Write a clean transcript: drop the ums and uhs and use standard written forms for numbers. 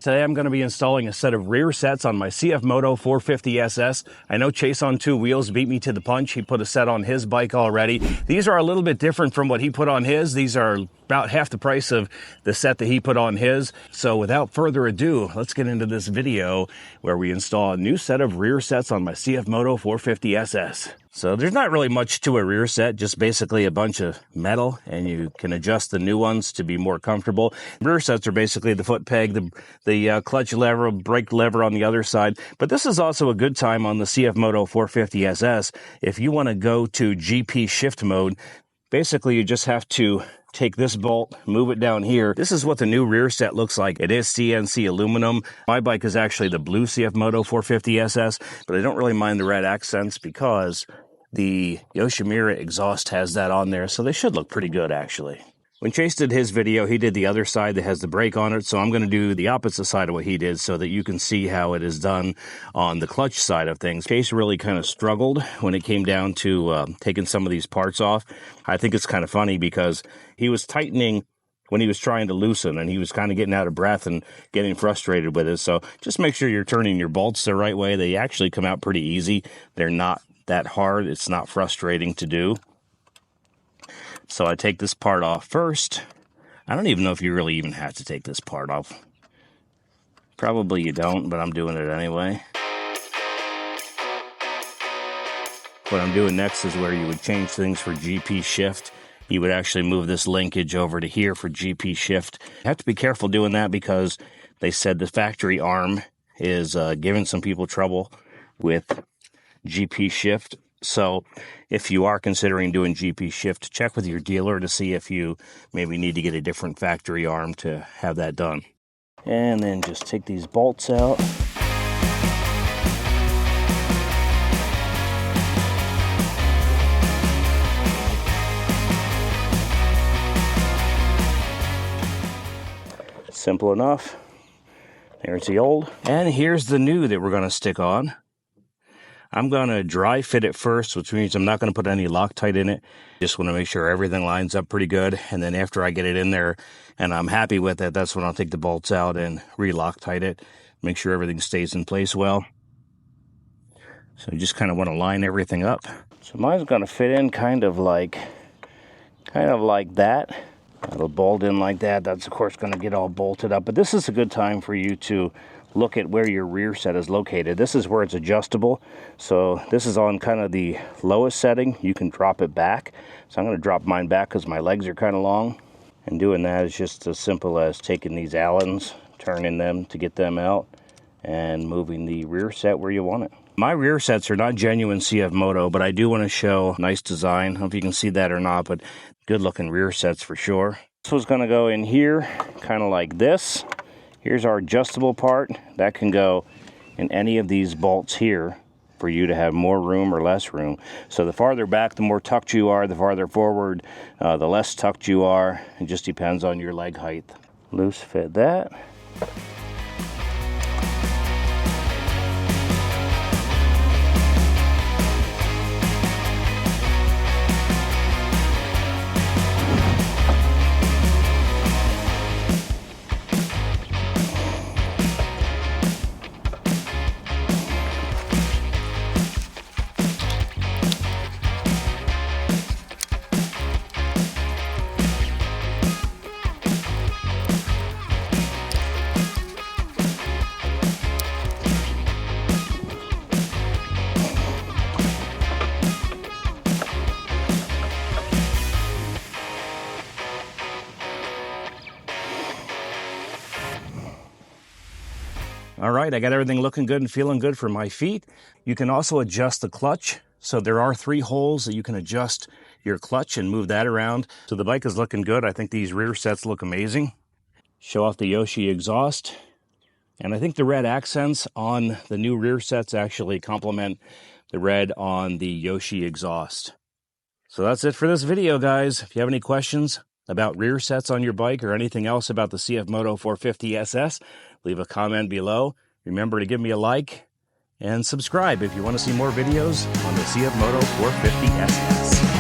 Today I'm going to be installing a set of rear sets on my CFMOTO 450SS. I know Chase on Two Wheels beat me to the punch. He put a set on his bike already. These are a little bit different from what he put on his. These are about half the price of the set that he put on his. So without further ado, let's get into this video where we install a new set of rear sets on my CFMOTO 450SS. So there's not really much to a rear set, just basically a bunch of metal, and you can adjust the new ones to be more comfortable. Rear sets are basically the foot peg, the clutch lever, brake lever on the other side. But this is also a good time on the CFMOTO 450SS. If you want to go to GP shift mode, basically you just have to take this bolt, move it down here. This is what the new rear set looks like. It is CNC Aluminum. My bike is actually the blue CFMOTO 450SS, but I don't really mind the red accents because the Yoshimura exhaust has that on there, so they should look pretty good, actually. When Chase did his video, he did the other side that has the brake on it, so I'm going to do the opposite side of what he did so that you can see how it is done on the clutch side of things. Chase really kind of struggled when it came down to taking some of these parts off. I think it's kind of funny because he was tightening when he was trying to loosen, and he was kind of getting out of breath and getting frustrated with it. So just make sure you're turning your bolts the right way. They actually come out pretty easy. They're not that hard. It's not frustrating to do. So I take this part off first. I don't even know if you really even have to take this part off. Probably you don't, but I'm doing it anyway. What I'm doing next is where you would change things for GP shift. You would actually move this linkage over to here for GP shift. You have to be careful doing that because they said the factory arm is giving some people trouble with GP shift. So if you are considering doing GP shift, check with your dealer to see if you maybe need to get a different factory arm to have that done. And then just take these bolts out. Simple enough. There's the old. And here's the new that we're going to stick on. I'm going to dry fit it first, which means I'm not going to put any Loctite in it. Just want to make sure everything lines up pretty good. And then after I get it in there and I'm happy with it, that's when I'll take the bolts out and re-Loctite it. Make sure everything stays in place well. So you just kind of want to line everything up. So mine's going to fit in kind of like that. It'll bolt in like that. That's of course going to get all bolted up. But this is a good time for you to look at where your rear set is located. This is where it's adjustable. So this is on kind of the lowest setting. You can drop it back. So I'm going to drop mine back because my legs are kind of long. And doing that is just as simple as taking these Allens, turning them to get them out, and moving the rear set where you want it. My rear sets are not genuine CFMOTO, but I do want to show nice design. I don't know if you can see that or not, but good looking rear sets for sure. This one's going to go in here, kind of like this. Here's our adjustable part. That can go in any of these bolts here for you to have more room or less room. So the farther back, the more tucked you are. The farther forward, the less tucked you are. It just depends on your leg height. Loose fit that. All right, I got everything looking good and feeling good for my feet. You can also adjust the clutch. So there are 3 holes that you can adjust your clutch and move that around. So the bike is looking good. I think these rear sets look amazing. Show off the Yoshi exhaust. And I think the red accents on the new rear sets actually complement the red on the Yoshi exhaust. So that's it for this video, guys. If you have any questions about rear sets on your bike or anything else about the CFMOTO 450SS, leave a comment below. Remember to give me a like and subscribe if you want to see more videos on the CFMOTO 450SS.